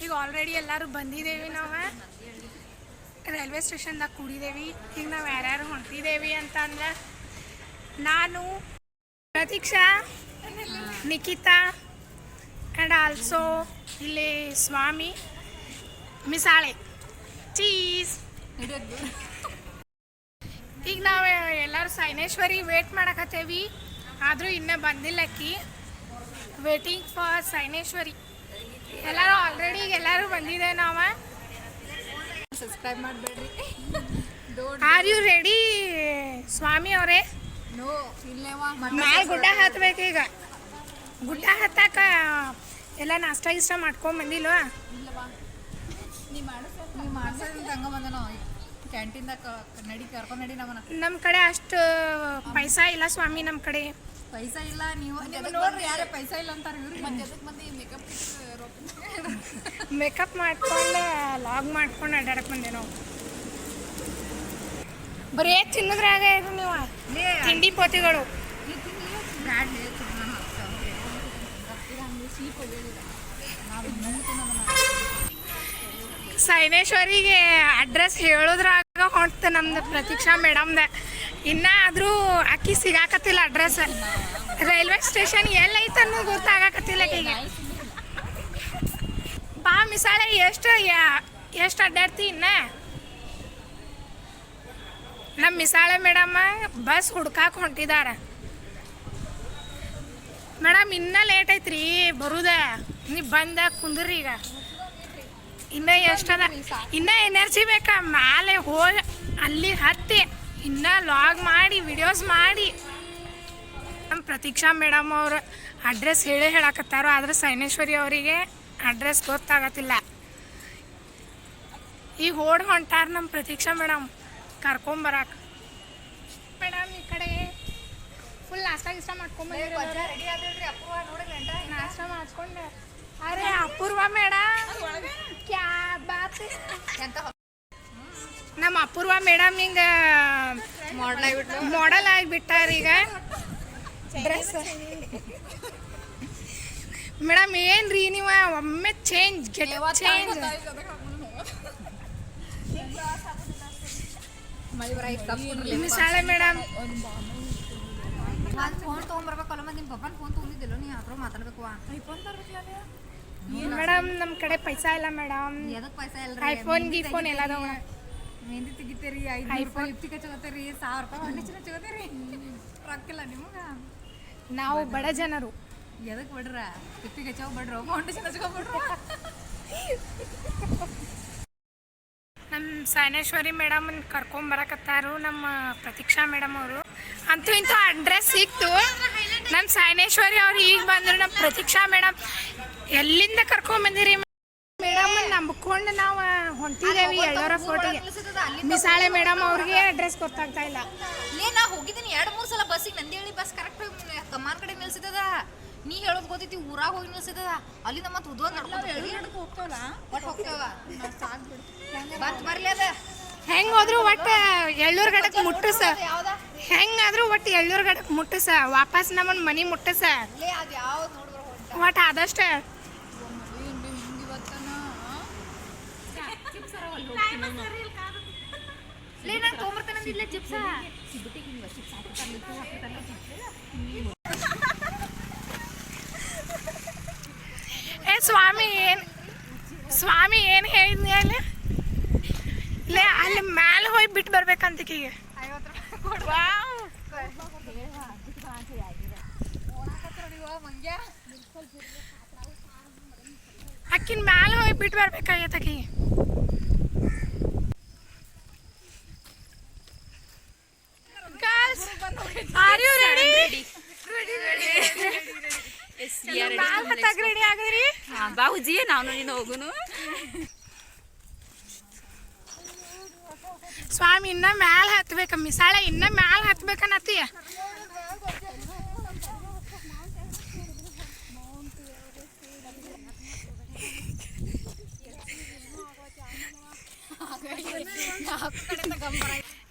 ಈಗ ಆಲ್ರೆಡಿ ಎಲ್ಲರೂ ಬಂದಿದ್ದೇವೆ. ನಾವು ರೈಲ್ವೆ ಸ್ಟೇಷನ್ದಾಗ ಕೂಡಿದ್ದೇವೆ. ಈಗ ನಾವು ಯಾರ್ಯಾರು ಹೊಂಟಿದ್ದೇವೆ ಅಂತಂದ್ರೆ ನಾನು, ಪ್ರತೀಕ್ಷಾ, ನಿಖಿತಾ ಆ್ಯಂಡ್ ಆಲ್ಸೋ ಇಲ್ಲಿ ಸ್ವಾಮಿ, ಮಿಸಾಳೆ, ಚೀಸ್. ಈಗ ನಾವು ಎಲ್ಲರೂ ಸೈನೇಶ್ವರಿ ವೇಟ್ ಮಾಡಕತ್ತೇವಿ, ಆದರೂ ಇನ್ನೂ ಬಂದಿಲ್ಲಕ್ಕಿ. Waiting for ಸೈನೇಶ್ವರಿ. ಎಲ್ಲರೂ ಆಲ್ರೆಡಿ ಈಗ ಎಲ್ಲರೂ ಬಂದಿದ್ದೇವೆ. ನಾವು ಸಬ್ಸ್ಕ್ರೈಬ್ ಮಾಡಬೇಡ್ರಿ. ಆರ್ ಯು ರೆಡಿ ಸ್ವಾಮಿ ಅವರೇ? ನೋ ಇಲ್ಲೇವಾ ಮ್ಯಾಲೆ ಗುಡ್ಡ ಹತ್ಬೇಕು. ಈಗ ಗುಡ್ಡ ಹತ್ತಾಕ ಎಲ್ಲ ನಾಷ್ಟ ಗಿಷ್ಟ ಮಾಡ್ಕೊಂಡ್ ಬಂದಿಲ್ವ? ಇಲ್ಲವಾ ನೀ ಮಾಡಿಸೋದ್ರಿಂದ ಹಂಗ ಬಂದ ನಾವು ಕ್ಯಾಂಟೀನ್ದಾಗ ನಡಿ ಕರ್ಕೊಂಡು ನಡಿ ನಮ್ಮ ಕಡೆ ಅಷ್ಟು ಪೈಸಾ ಇಲ್ಲ ಸ್ವಾಮಿ. ನಮ್ಮ ಕಡೆ ಪೈಸಾ ಇಲ್ಲ. ನೀವು ನೋಡ್ರಿ ಯಾರೇ ಪೈಸಾ ಇಲ್ಲ ಅಂತಾರೆ ಇವ್ರಿಗೆ. ಮೇಕಪ್ ಮಾಡ್ಕೊಂಡು ಲಾಗ್ ಮಾಡ್ಕೊಂಡು ಅಡ್ಡಾಡಕ್ಕೆ ಬಂದೆ ನಾವು. ಬರೀ ತಿನ್ನೋದ್ರಾಗ ಇದು ನೀವು ತಿಂಡಿ ಪೋತಿಗಳು. ಸೈನೇಶ್ವರಿಗೆ ಅಡ್ರೆಸ್ ಹೇಳೋದ್ರಾಗ ಹೊಂಟ ನಮ್ದು ಪ್ರತೀಕ್ಷಾ ಮೇಡಮ್ದ. ಇನ್ನಾದರೂ ಅಕ್ಕಿ ಸಿಗಾಕತ್ತಿಲ್ಲ ಅಡ್ರೆಸ್. ರೈಲ್ವೆ ಸ್ಟೇಷನ್ ಎಲ್ಲೈತೆ ಅನ್ನೋದು ಗೊತ್ತಾಗಕತ್ತಿಲ್ಲ ಈಗ. ಬಾ ಮಿಸಾಳೆ, ಎಷ್ಟು ಅಡ್ಡಾಡ್ತಿ ಇನ್ನ? ನಮ್ಮ ಮಿಸಾಳೆ ಮೇಡಮ್ಮ ಬಸ್ ಹುಡ್ಕಾಕ ಹೊಂಟಿದಾರ. ಮೇಡಮ್ ಇನ್ನೂ ಲೇಟ್ ಐತ್ರಿ ಬರುದ. ನೀವು ಬಂದ ಕುಂದ್ರಿ. ಈಗ ಇನ್ನೂ ಎಷ್ಟದ, ಇನ್ನೂ ಎನರ್ಜಿ ಬೇಕಾ? ಮ್ಯಾಲೆ ಹೋಗಿ ಅಲ್ಲಿ ಹತ್ತಿ ಇನ್ನೂ ಲಾಗ್ ಮಾಡಿ ವಿಡಿಯೋಸ್ ಮಾಡಿ. ನಮ್ಮ ಪ್ರತೀಕ್ಷಾ ಮೇಡಮ್ ಅವರು ಅಡ್ರೆಸ್ ಹೇಳಕತ್ತಾರೋ, ಆದರೆ ಸೈನೇಶ್ವರಿ ಅವರಿಗೆ ಅಡ್ರೆಸ್ ಗೊತ್ತಾಗತ್ತಿಲ್ಲ. ಈಗ ಹೊಂಟಾರ ನಮ್ಮ ಪ್ರತೀಕ್ಷಾ ಮೇಡಮ್ ಕರ್ಕೊಂಬರಕ್ಕೆ. ಮೇಡಮ್ ಈ ಕಡೆ ಫುಲ್ ನಾಷ್ಟ ಗಿಷ್ಟ ಮಾಡ್ಕೊಂಬಂದಿರಿ. ನಾಷ್ಟ ಮಾಡ್ಕೊಂಡು ಅರೆ ಅಪೂರ್ವ ಮೇಡಮ್ ಕ್ಯಾ ಬಾತ್. ನಮ್ಮ ಅಪೂರ್ವ ಮೇಡಮ್ ಹಿಂಗ ಮಾಡೆಲ್ ಆಗಿಬಿಟ್ಟಾರ ಈಗ. ಡ್ರೆಸ್ ಮೇಡಮ್ ಏನ್ರಿ ನೀವು ಒಮ್ಮೆ ಚೇಂಜ್ ಚೇಂಜ್. ಮಿಸಾಳೆ ಮೇಡಮ್ ಫೋನ್ ತೊಗೊಂಬರ್ಬೇಕಲ್ಲ. ನಿಮ್ಮ ಪಪ್ಪನ ಫೋನ್ ತೊಗೊಂಡಿದ್ದಿಲ್ಲ, ನೀ ಅದ್ರ ಮಾತಾಡ್ಬೇಕು. ಮೇಡಮ್ ನಮ್ಮ ಕಡೆ ಪೈಸಾ ಇಲ್ಲ ಮೇಡಮ್. ಎದಕ್ಕೆ ಪೈಸಾ ಇಲ್ಲ? ಐಫೋನ್ ಗೀಫೋನ್ ಎಲ್ಲ ಅದಾವ. ಮೆಹಂದಿ ತೆಗಿತೀರಿ, 500 ರೂಪಾಯಿ ಲಿಪ್ಟಿಕ್ ಹಚ್ಕೋತೀರಿ, 1000 ರೂಪಾಯಿ ಫೌಂಡೇಶನ್ ಹಚ್ಕೋತೀರಿ. ರೊಕ್ಕಿಲ್ಲ ನಿಮಗೆ. ನಾವು ಬಡ ಜನರು. ಎದಕ್ಕೆ ಬಿಡ್ರ? Lipstick ಹಚ್ಚೋ ಬಿಡ್ರು, foundation ಹಚ್ಕೊಬಿಡ್ರು. ನಮ್ಮ ಸೈನೇಶ್ವರಿ ಮೇಡಮ್ ಕರ್ಕೊಂಬರಕತ್ತಾರು ನಮ್ಮ ಪ್ರತೀಕ್ಷಾ ಮೇಡಮ್ ಅವರು. ಅಂತೂ ಇಂತೂ ಅಡ್ರೆಸ್ ಸಿಕ್ತು. ನಮ್ಮ ಸೈನೇಶ್ವರಿ ಅವ್ರು ಈಗ ಬಂದರು. ನಮ್ಮ ಪ್ರತೀಕ್ಷಾ ಮೇಡಮ್ ಎಲ್ಲಿಂದ ಕರ್ಕೊಂಬಂದಿರಿ ಮೇಡಮ್ ನಂಬ್ಕೊಂಡು ನಾವು ಹೊಂಟಿದ್ದೇವೆ ಎಲ್ಲರ ಫೋಟೋಗೆ. ಮಿಸಾಳೆ ಮೇಡಮ್ ಅವ್ರಿಗೆ ಅಡ್ರೆಸ್ ಗೊತ್ತಾಗ್ತಾ ಇಲ್ಲ. ನಾ ಹೋಗಿದ್ದೀನಿ 2-3 ಸಲ ಬಸ್ಸಿಗೆ. ನಂದೇಳಿ ಬಸ್ ಕರೆಕ್ಟ್ ಕಮಾನ್ ಕಡೆ ನಿಲ್ಸಿದ್ದದ. ನೀ ಹೇಳೋದು ಗೊತ್ತೈತಿ, ಊರಾಗ ಹೋಗಿ ನಿಲ್ಸಿದ್ದದ. ಅಲ್ಲಿಂದ ಮತ್ತೆ ಉದ್ಯೋಗ ಹೋಗ್ತೇವಲ್ಲ, ಒಟ್ಟು ಹೋಗ್ತೇವ. ಬರ್ಲಿ ಅದ ಹೆಂಗೆ ಹೋದ್ರು ಒಟ್ಟು ಎಳ್ಳೂರು ಗಡಕ್ಕೆ ಮುಟ್ಟಸ. ಹೆಂಗಾದ್ರೂ ಒಟ್ಟು ಎಳ್ಳೂರು ಗಡಕ್ಕೆ ಮುಟ್ಟಸ, ವಾಪಸ್ ನಮ್ಮನ್ನ ಮನೆ ಮುಟ್ಟಸ. ಒಟ್ಟು ಆದಷ್ಟು ಸ್ವಾಮಿ ಏನು ಹೇಳಿದ್ನಿ ಅಲ್ಲಿ ಮ್ಯಾಲೆ ಹೋಗಿ ಬಿಟ್ಟು ಬರ್ಬೇಕಂತಕೀಗ. ಅಕ್ಕಿನ ಮ್ಯಾಲೆ ಹೋಗಿ ಬಿಟ್ಟು ಬರ್ಬೇಕಾಗೈತಕಿ. Are you ready? ರೆಡಿ ಆಗಿದ್ರಿ? ಬಾಬುಜಿ ನಾನು ನೀನು ಹೋಗುನು. ಸ್ವಾಮಿ ಇನ್ನ ಮ್ಯಾಲೆ ಹತ್ಬೇಕ. ಮಿಸಾಳೆ ಇನ್ನ ಮ್ಯಾಲೆ ಹತ್ಬೇಕನ್ನತ್ತೀಯ.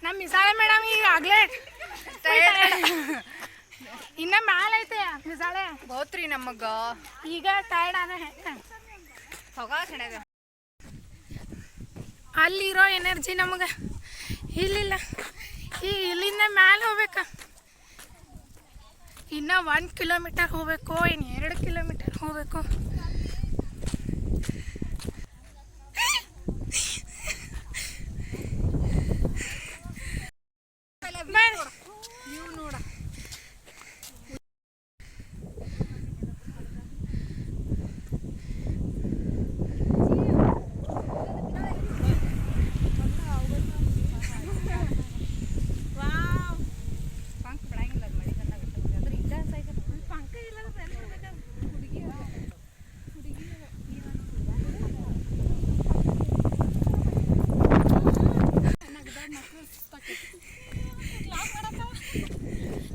ನಮ್ಮ ಮಿಸಾಳೆ ಮೇಡಮ್ ಈಗಾಗಲೇ ಇನ್ನ ಮ್ಯಾಲ ಐತೆ ಮಿಸಾಳೆ ಬಹುತ್ರಿ ನಮಗ ಈಗ ಟೈರ್ಡ್ ಆದ ಹೆಂಗ ಹೋಗ ಅಲ್ಲಿರೋ ಎನರ್ಜಿ ನಮಗೆ ಇಲ್ಲಿಲ್ಲ. ಇಲ್ಲಿಂದ ಮ್ಯಾಲೆ ಹೋಗ್ಬೇಕು. ಇನ್ನು 1 ಕಿಲೋಮೀಟರ್ ಹೋಗ್ಬೇಕು, ಇನ್ನು 2 ಕಿಲೋಮೀಟರ್ ಹೋಗ್ಬೇಕು. ನೀವು ನೋಡ ಪಂಕ್ ಬಿಡಂಗಿಲ್ಲ ಮಳೆ ಬಂದಾಗ ಅದ್ರ ಇಲ್ಲ ಪಂಕ ಇಲ್ಲ ಹುಡುಗಿ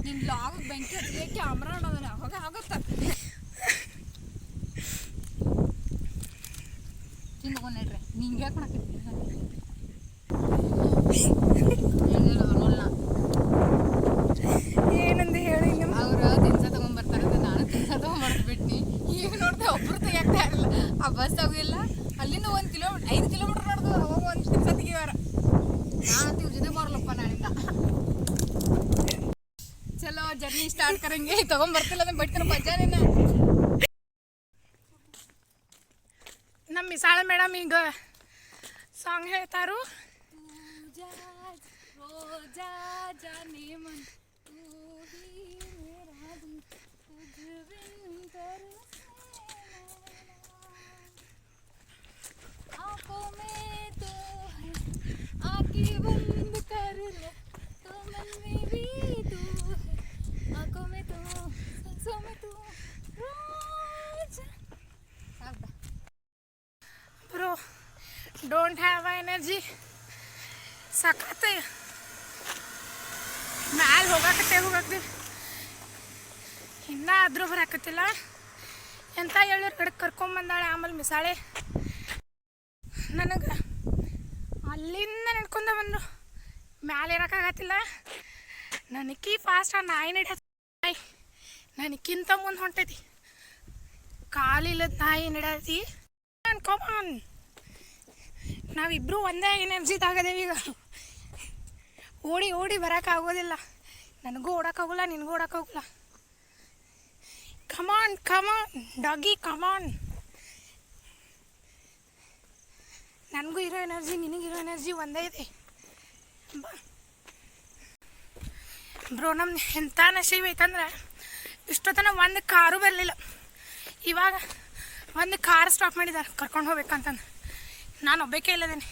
ನಿನ್ ಲಾಗ್ ಬೆಂಕಿ ಹತ್ತಿಗೆ ಕ್ಯಾಮ್ರಾ ನೋಡೋದನ್ನ ಹೋಗುತ್ತ ತಿಂದ್ಕೊಂಡ್ರಿ ನಿಂಗೆ ಯಾಕೆ ಮಾಡಾಕತ್ತೀನಿ ಏನಂದು ಹೇಳಿ ಅವ್ರು ತಿನ್ಸ ತಗೊಂಡ್ಬರ್ತಾರೆ, ನಾನು ತಿನ್ಸ ತಗೊಂಡ್ಬರ್ದ್ಬಿಟ್ನಿ. ಈಗ ನೋಡ್ದೆ ಒಬ್ರು ತೆಗಿಯಾಕ್ತಾ ಇರಲಿಲ್ಲ. ಆ ಬಸ್ ಹೋಗಿಲ್ಲ, ಅಲ್ಲಿಂದ 5 ಕಿಲೋಮೀಟರ್ ನೋಡ್ದು ಅವಾಗ ಒಂದು ತಿನ್ಸ ತೆಗಿವಾರ. ನಾನು ಇವ್ರ ಜೊತೆ ಬರಲಪ್ಪ ನಾಳಿಂದ. ಚಲೋ ಜರ್ನಿ ಸ್ಟಾರ್ಟ್ ಕರಂಗೆ ತಗೊಂಡ್ಬರ್ತಿಲ್ಲ ಅದನ್ನ ಬಿಡ್ತಾರೆ ಮಜಾನೇನ. ನಮ್ಮ ಮಿಸಾಳ ಮೇಡಮ್ ಈಗ ಸಾಂಗ್ ಹೇಳ್ತಾರು. ರೋಜಾ ಜಾನೆ ಮನ್ ತೂ ಹಿ ಮೇರಾ ದಿಲ್ ತುझ बिन आँखों में तो है आँखें बंद कर लो तो मन में भी तू है आँखों में तो सांसों में तू रोजा. Bro don't have energy. ಸಖತ್ ಮ್ಯಾಲೆ ಹೋಗಕ್ಕೆ ಇನ್ನೂ ಆದರೂ ಬರಾಕತ್ತಿಲ್ಲ. ಎಂಥ ಹೇಳೋರು ಕಡೆ ಕರ್ಕೊಂಬಂದಾಳೆ. ಆಮೇಲೆ ಮಿಸಾಳೆ ನನಗೆ ಅಲ್ಲಿಂದ ನಡ್ಕೊಂಡ ಬಂದರು. ಮ್ಯಾಲೆ ಇರೋಕ್ಕಾಗತ್ತಿಲ್ಲ. ನನಗೆ ಫಾಸ್ಟ್ ನಾಯಿ ನಾಯಿ ನನಗಿಂತ ಮುಂದೆ ಹೊಂಟೈತಿ. ಕಾಲಿಲ್ಲದ ನಾಯಿ ನಡತಿ. ಕಮಾನ್, ನಾವಿಬ್ಬರು ಒಂದೇ ಎನರ್ಜಿದಾಗದೇವಿ. ಈಗ ಓಡಿ ಬರೋಕ್ಕಾಗೋದಿಲ್ಲ. ನನಗೂ ಓಡೋಕ್ಕಾಗೋಲ್ಲ, ನಿನಗೂ ಓಡೋಕ್ಕಾಗೋಲ್ಲ. ಕಮಾನ್ ಡಾಗಿ ಕಮಾನ್. ನನಗೂ ಇರೋ ಎನರ್ಜಿ ನಿನಗಿರೋ ಎನರ್ಜಿ ಒಂದೇ ಇದೆ. ಬ್ರೋ ನಮ್ಮ ಎಂಥ ನಶೀಬ್ ಐತಂದ್ರೆ ಇಷ್ಟೊತ್ತನ ಒಂದು ಕಾರು ಬರಲಿಲ್ಲ. ಇವಾಗ ಒಂದು ಕಾರ್ ಸ್ಟಾಪ್ ಮಾಡಿದ್ದಾರೆ ಕರ್ಕೊಂಡು ಹೋಗ್ಬೇಕಂತಂದು. ನಾನು ಒಬ್ಬಾಕೆ ಇಲ್ಲದೇನೆ.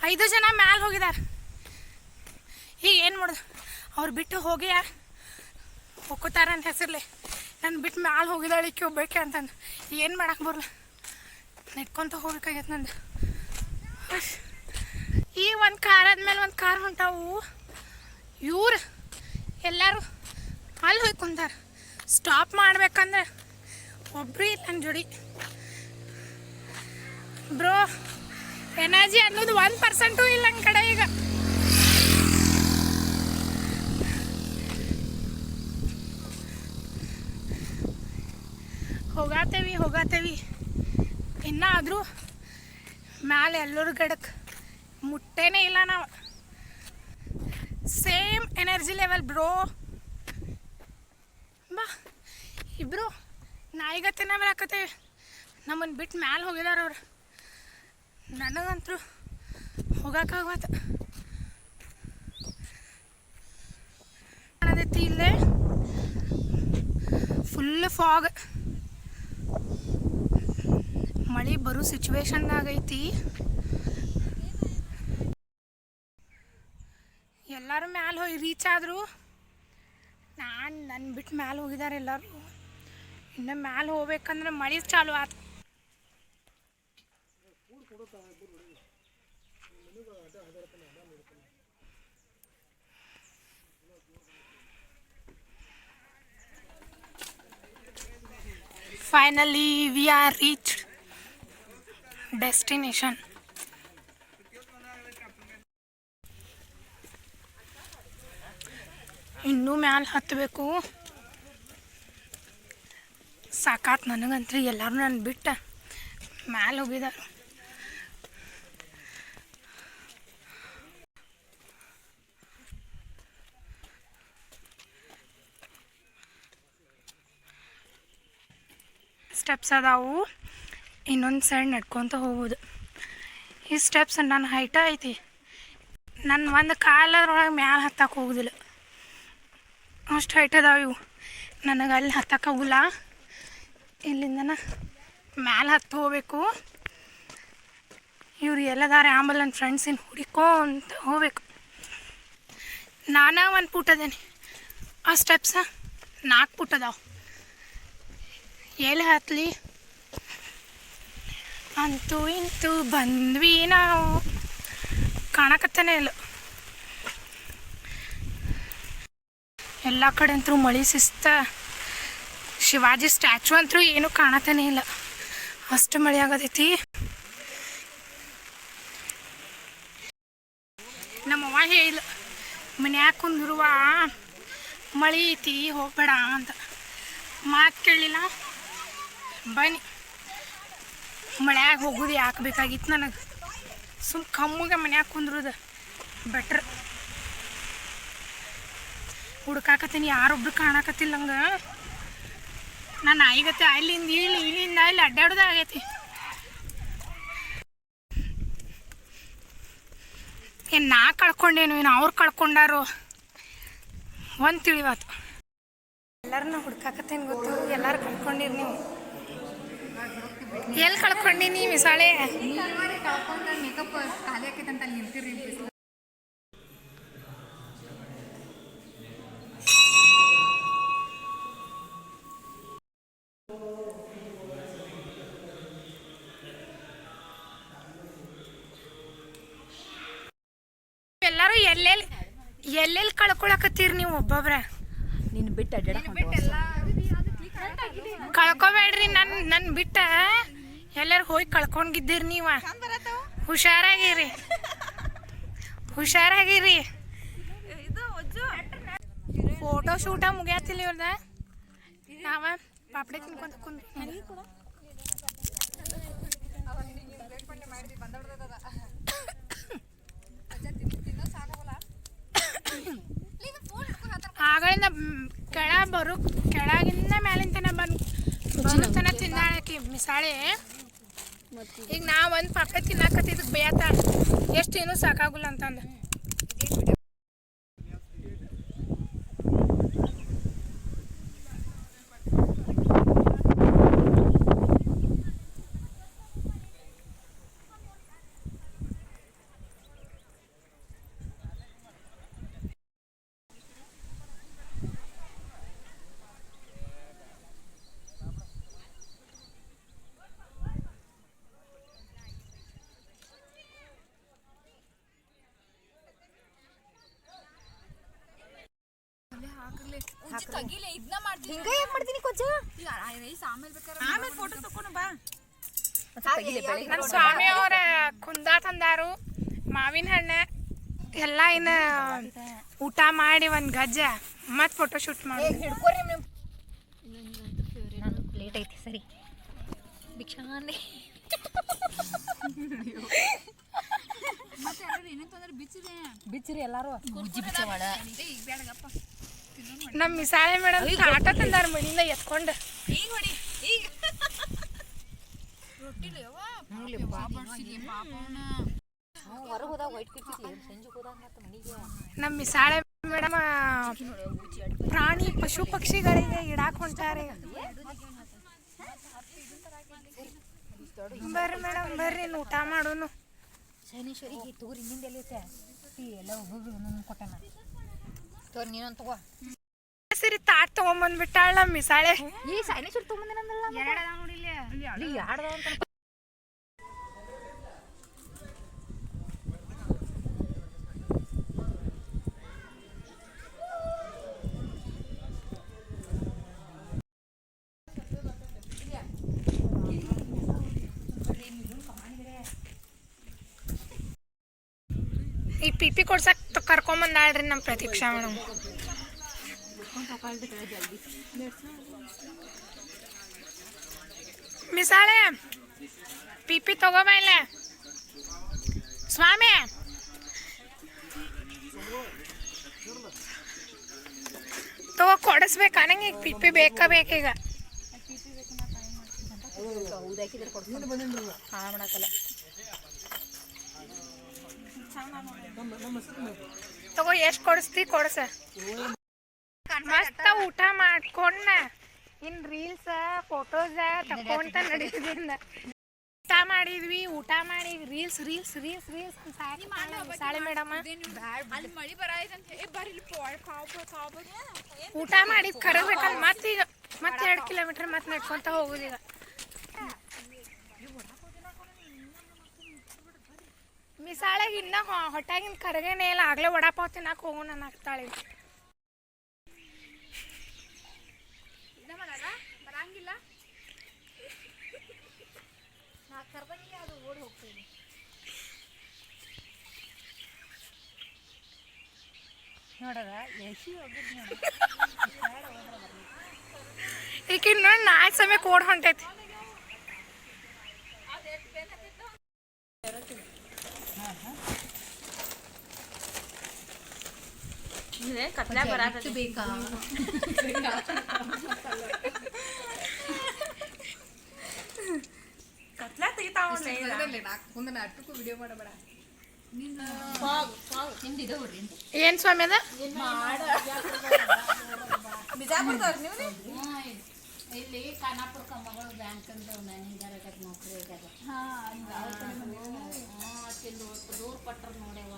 5 ಜನ ಮ್ಯಾಲೆ ಹೋಗಿದ್ದಾರೆ. ಈಗ ಏನು ಮಾಡೋದು, ಅವ್ರು ಬಿಟ್ಟು ಹೋಗಿ ಹೋಗ್ಕೋತಾರೆ ಅಂತ ಹೆಸರ್ಲೆ ನಾನು ಬಿಟ್ಟು ಮ್ಯಾಲೆ ಹೋಗಿದ್ದಾಳೆ ಈಕೆ ಒಬ್ಬಾಕೆ ಅಂತಂದು. ಏನು ಮಾಡಕ್ಕೆ ಬರಲ್ಲ, ನೆಟ್ಕೊತ ಹೋಗ್ಬೇಕಾಗೈತೆ ನಂದು. ಈ ಒಂದು ಕಾರ್ ಆದಮೇಲೆ ಒಂದು ಕಾರ್ ಹೊಂಟಾವು. ಇವ್ರು ಎಲ್ಲರೂ ಅಲ್ಲಿ ಹೋಗಿ ಕುಂತಾರೆ. ಸ್ಟಾಪ್ ಮಾಡ್ಬೇಕಂದ್ರೆ ಒಬ್ಬರು ಇಲ್ಲ ನನ್ನ ಜೋಡಿ. ಬ್ರೋ ಎನರ್ಜಿ ಅನ್ನೋದು 1% ಇಲ್ಲ ನನ್ನ ಕಡೆ ಈಗ. ಹೋಗಾತೇವಿ ಇನ್ನಾದರೂ ಮ್ಯಾಲೆ ಎಲ್ಲರೂ ಗಡಕ್ಕೆ ಮುಟ್ಟೇನೇ ಇಲ್ಲ ನಾವು. Same energy level bro. ಬಾ ಇಬ್ಬರು ನಾಯಿಗತ್ತೆನ ಬರಾಕತ್ತೇವೆ. ನಮ್ಮನ್ನು ಬಿಟ್ಟು ಮ್ಯಾಲೆ ಹೋಗಿದಾರ ಅವ್ರು. ನನಗಂತೂ ಹೋಗೋಕ್ಕಾಗತ್ತ. ಕಾಣದೈತಿ ಇಲ್ಲೇ ಫುಲ್ ಫಾಗ್. ಮಳೆ ಬರೋ ಸಿಚುವೇಶನ್ದಾಗೈತಿ. ಎಲ್ಲರೂ ಮ್ಯಾಲೆ ಹೋಗಿ ರೀಚ್ ಆದರು. ನನ್ನ ಬಿಟ್ಟು ಮ್ಯಾಲೆ ಹೋಗಿದ್ದಾರೆ ಎಲ್ಲರೂ. ಇನ್ನು ಮ್ಯಾಲೆ ಹೋಗ್ಬೇಕಂದ್ರೆ ಮಳೆ ಚಾಲು ಆಯ್ತು. Finally we are reached destination. ಇನ್ನೂ ಮ್ಯಾಲೆ ಹತ್ತಬೇಕು. ಸಾಕಾತ್ ನನಗಂತ್ರಿ. ಎಲ್ಲರೂ ನನ್ನ ಬಿಟ್ಟು ಮ್ಯಾಲೆ ಹೋಗಿದ್ದಾರೆ. ಸ್ಟೆಪ್ಸ್ ಅದಾವು, ಇನ್ನೊಂದು ಸೈಡ್ ನಡ್ಕೊತ ಹೋಗೋದು. ಈ ಸ್ಟೆಪ್ಸ್ ನನ್ನ ಹೈಟ ಐತಿ, ನನ್ನ ಒಂದು ಕಾಲದ್ರೊಳಗೆ ಮ್ಯಾಲೆ ಹತ್ತಕ್ಕೆ ಹೋಗುದಿಲ್ಲ, ಅಷ್ಟು ಹೈಟ್ ಅದಾವೆ ಇವು. ನನಗೆ ಅಲ್ಲಿ ಹತ್ತಕ್ಕೆ ಹೋಗಲ್ಲ, ಇಲ್ಲಿಂದನ ಮ್ಯಾಲೆ ಹತ್ತು ಹೋಗ್ಬೇಕು. ಇವ್ರು ಎಲ್ಲದಾರೆ ಆಂಬಲ್ ನನ್ನ ಫ್ರೆಂಡ್ಸಿನ ಹುಡಿಕೊಂತ ಹೋಗ್ಬೇಕು. ನಾನು ಒಂದು ಪುಟ್ ಅದೇನಿ, ಆ ಸ್ಟೆಪ್ಸ 4 ಪುಟ್ ಅದಾವೆ. ಎಲ್ಲಿ ಹತ್ತಲಿ? ಅಂತೂ ಇಂತೂ ಬಂದ್ವಿ ನಾವು. ಕಾಣಕತ್ತಾನೆ ಇಲ್ಲ, ಎಲ್ಲ ಕಡೆ ಅಂತೂ ಮಳೆ ಶಿಸ್ತ. ಶಿವಾಜಿ ಸ್ಟ್ಯಾಚು ಅಂತೂ ಏನೂ ಕಾಣತಾನೆ ಇಲ್ಲ, ಅಷ್ಟು ಮಳೆ ಆಗತೈತಿ. ನಮ್ಮವ್ವ ಹೇಳಿಲ್ಲ, ಮನ್ಯಾಗ ಕುಂದ್ರುವ ಮಳೆ ಐತಿ ಹೋಗ್ಬೇಡ ಅಂತ. ಮಾತು ಕೇಳಲಿಲ್ಲ, ಬನ್ನಿ ಮಳ್ಯಾಗ ಹೋಗೋದು ಯಾಕೆ ಬೇಕಾಗಿತ್ತು ನನಗೆ. ಸುಮ್ಮ ಕಮ್ಮಗೆ ಮನ್ಯಾಗ ಕುಂದ್ರದ ಬೆಟ್ರ್. ಹುಡ್ಕಾಕತ್ತೀನಿ, ಯಾರೊಬ್ರು ಕಾಣಕತ್ತಿಲ್ಲ ಹಂಗೆ. ನಾನು ಆಯ್ಗತ್ತೆ ಅಲ್ಲಿಂದ ಇಲ್ಲಿಂದ ಇಲ್ಲಿ ಅಡ್ಡಾಡೋದು ಆಗೈತಿ. ಏನು ನಾ ಕಳ್ಕೊಂಡೇನು, ಏನು ಅವ್ರು ಕಳ್ಕೊಂಡಾರು ಒಂದು ತಿಳಿವಾತು. ಎಲ್ಲರನ್ನ ಹುಡ್ಕಾಕತ್ತೇನು ಗೊತ್ತು, ಎಲ್ಲರೂ ಕಳ್ಕೊಂಡಿರಿ ನೀವು. ಎಲ್ಲಿ ಕಳ್ಕೊಂಡೀನಿ ಮಿಸಾಳೆ? ಮೇಕಪ್ ಖಾಲಿ ಆಕೈತಂತ ಅಲ್ಲಿ ನಿಂತಿರಿ. ಎಲ್ಲರೂ ಎಲ್ಲೆಲ್ಲಿ ಕಳ್ಕೊಳಕತ್ತೀರಿ ನೀವು ಒಬ್ಬೊಬ್ರೆ? ನಿನ್ನ ಬಿಟ್ಟು ಕಳ್ಕೊಬೇಡ್ರಿ, ನನ್ನ ಬಿಟ್ಟ ಎಲ್ಲರೂ ಹೋಗಿ ಕಳ್ಕೊಂಡಿದ್ದೀರಿ ನೀವು. ಹುಷಾರಾಗಿರಿ, ಹುಷಾರಾಗಿರಿ. ಫೋಟೋ ಶೂಟ ಮುಗಿಯತ್ತಿಲ್ಲ ಇವ್ರದ. ನಾವ ಪಾಪಡೆ ತಿನ್ಕೊಂತ ಕುಂದ್ರಿ. ಆಗಳಿಂದ ಕೆಳಗಿಂದ ಮ್ಯಾಲಿಂತನ ಬಂದು ತಿನ್ನಾಳಕಿ ಮಿಸಾಳೆ. ಈಗ ನಾ ಒಂದು ಪಾಪಡೆ ತಿನ್ನಾಕತ್ತಿದ್ದಕ್ಕೆ ಬೇಯತ್ತ, ಎಷ್ಟು ಏನೂ ಸಾಕಾಗಲ್ಲ ಅಂತಂದು. ನನ್ನ ಸ್ವಾಮಿ ಅವರ ಕುಂದ ತಂದಾರು, ಮಾವಿನ ಹಣ್ಣ ಎಲ್ಲ ಇನ್ನು ಊಟ ಮಾಡಿ ಒಂದು ಗಜ್ಜ ಮತ್ತು ಫೋಟೋ ಶೂಟ್ ಮಾಡಿ. ಲೇಟ್ ಐತಿ ಸರಿ ಭಿಕ್ಷಾನೆ. ಬಿಚ್ಚಿರಿ ಎಲ್ಲಾರು ನಮ್ಮ ಮಿಸಾಳೆ ಮೇಡಮ್ ಆಟ ತಂದಾರ ಮನಿಂದ ಎತ್ಕೊಂಡು. ನಮ್ಮ ಮಿಸಾಳೆ ಮೇಡಮ್ ಪ್ರಾಣಿ ಪಶು ಪಕ್ಷಿಗಳಿಗೆ ಇಡಾಕ್ ಹೊಂಟಾರೆ. ಬರ್ರಿ ಮೇಡಮ್ ಬರ್ರಿ, ಊಟ ಮಾಡೋನು. ಶೈನೇಶ್ವರಿಗೆ ತಗೋರಿ, ಇನ್ನಿಂದ ಎಲ್ಲೈತೆ ಎಲ್ಲ ಒಬ್ಬೊಬ್ರು ಕೊಟ್ಟಣ. ತೋರಿ ನೀನೊಂದು ತಗೋ. ಸರಿ ತಾಟ್ ತಗೊಂಬಂದ್ಬಿಟ್ಟಾಳ ನಮ್ಮ ಮಿಸಾಳೆ. ಈ ಶೈನೇಶ್ವರಿ ತಗೊಂಬಂದಿನಂದಲ್ಲ, ಎರಡು ಅಂತ. ಈ ಪಿಪಿ ಕೊಡ್ಸಕ್ ಕರ್ಕೊಂಬಂದಾಳ್ರಿ ನಮ್ಮ ಪ್ರತೀಕ್ಷಾ ಮೇಡಮ್. ಮಿಸಾಳೆ ಪಿಪಿ ತಗೋಬ ಇಲ್ಲ ಸ್ವಾಮಿ. ತಗೋ ಕೊಡಿಸ್ಬೇಕಾ ನಂಗೆ? ಈಗ ಪಿಪಿ ಬೇಕೀಗ. ಉದಾಕಿದ್ರೆ ಕೊಡ್ತೀನಿ ಹಾಂ ಮಾಡಕ್ಕಲ್ಲ ತಗೋ ಎಷ್ಟು ಕೊಡಿಸ್ತಿ ಕೊಡ್ಸ ಮಸ್ತ ಊಟ ಮಾಡ್ಕೊಂಡ ಇನ್ ರೀಲ್ಸ್ ಫೋಟೋಸ್ ತಕೊಂತ ನಡೀತಿದ್ದ ಊಟ ಮಾಡಿದ್ವಿ ರೀಲ್ಸ್ ರೀಲ್ಸ್ ರೀಲ್ಸ್ ರೀಲ್ಸ್ ಸಾಳೆ ಮೇಡಮ್ ಅಲ್ಲಿ ಮಳಿ ಊಟ ಮಾಡಿದ್ ಕರಬೇಕಂದ್ ಮತ್ತೀಗ ಮತ್ತೆ 2 ಕಿಲೋಮೀಟರ್ ಮತ್ತೆ ನಡ್ಕೊಂತ ಹೋಗುದೀಗ ಮಿಸಾಳೆಗೆ ಇನ್ನ ಹೊಟ್ಟಾಗಿನ ಕರಗೇನೆ ಇಲ್ಲ ಆಗ್ಲೇ ವಡಾಪಾವ್ ತಿನ್ನಕ್ಕೆ ಹೋಗೋಣ ಅನ್ನಕ್ತಾಳೆ ಬರಂಗಿಲ್ಲ ನಾ ಕರ್ದಂಗೆ ಅದು ಓಡಿ ಹೋಗ್ತೀನಿ ನೋಡದ ಎಸಿ ಹೋಗಿದ್ ಈಗ ನೋಡಿ ನಾಲ್ಕು ಸಮಯಕ್ಕೆ ಓಡ್ ಹೊಂಟೈತಿ ಕತ್ಲ ಬರಾಕತ್ತಿ ಬೇಕಾ ಕತ್ಲ ತೆಗಿತಾವ ಮುಂದೆ ನಾಟಕಕ್ಕೂ ವಿಡಿಯೋ ಮಾಡಬೇಡ ನಿಮ್ದು ನೋಡ್ರಿ ಏನ್ ಸ್ವಾಮಿ ಅದ ಬಿಜಾಪುರದವ್ರು ನೀವು ಇಲ್ಲಿ ಖಾನಾಪುರ ಮಗಳು ಬ್ಯಾಂಕ್ ಅಂತ ಮ್ಯಾನೇಜರ್ ನೌಕರಿ ಆಗ್ಯದ ದೂರ ಪಟ್ರ ನೋಡ್ಯವ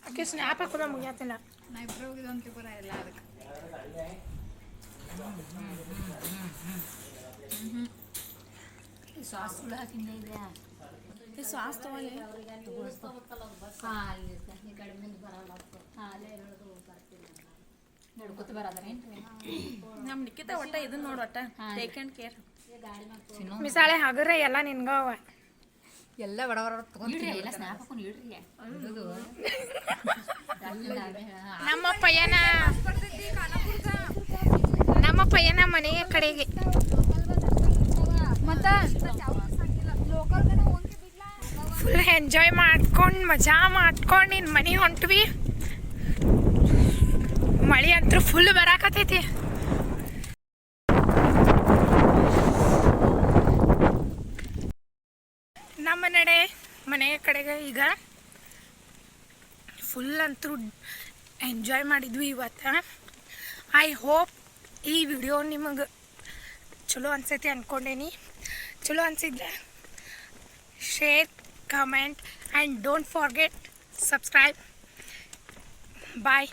ಆಕೆ ಸ್ನ್ಯಾಪ್ ಹಾಕೋದ ಮುಗಿಯತ್ತಿಲ್ಲ ನಾ ಇಬ್ಬರು ಹೋಗಿದಂತ ಬರ ಎಲ್ಲ ಅದಕ್ಕೆ ಸಾಸ್ಗಳು ಹಾಕಿಂದ ಇದೆಯಾ ಸಾಸ್ ತಗೊಳ್ಳಿ ಹಾಂ ಅಲ್ಲಿ ಈ ಕಡೆ ಮುಂದೆ ಬರಲ್ಲ ಹಾಂ ಅಲ್ಲೇ ಇರೋದು ಬರ್ತೀನಿ ನಡ್ಕೊತ ಬರೋದ್ರೇನ್ರಿ ನಮ್ಮ ನಿಕ್ಕಿತ ಒಟ್ಟ ಇದನ್ನ ನೋಡು ಒಟ್ಟ ಟೇಕ್ ಆ್ಯಂಡ್ ಕೇರ್ ಮಿಸಾಳೆ ಹಗರೆ ಎಲ್ಲ ನಿನ್ಗವ ಎಲ್ಲ ಬಡ ಬಡ ಇಡ್ರಿ ಎಲ್ಲ ಸ್ನ್ಯಾಪ್ ಹಾಕೊಂಡು ಇಡ್ರಿ ನಮ್ಮ ಪಯ್ಯನ ಮನೆಯ ಕಡೆಗೆ ಫುಲ್ ಎಂಜಾಯ್ ಮಾಡ್ಕೊಂಡು ಮಜಾ ಮಾಡ್ಕೊಂಡು ನಿನ್ನ ಮನೆ ಹೊಂಟ್ವಿ ಮಳೆ ಅಂತೂ ಫುಲ್ ಬರಾಕತ್ತೈತಿ ನಮ್ಮ ನಡೆ ಮನೆಯ ಕಡೆಗೆ ಈಗ ಫುಲ್ ಅಂತೂ ಎಂಜಾಯ್ ಮಾಡಿದ್ವಿ ಇವತ್ತು ಐ ಹೋಪ್ ಈ ವಿಡಿಯೋ ನಿಮಗೆ ಚಲೋ ಅನ್ಸೈತಿ ಅಂದ್ಕೊಂಡೇನಿ ಚಲೋ ಅನಿಸಿದ್ರೆ share comment and don't forget subscribe bye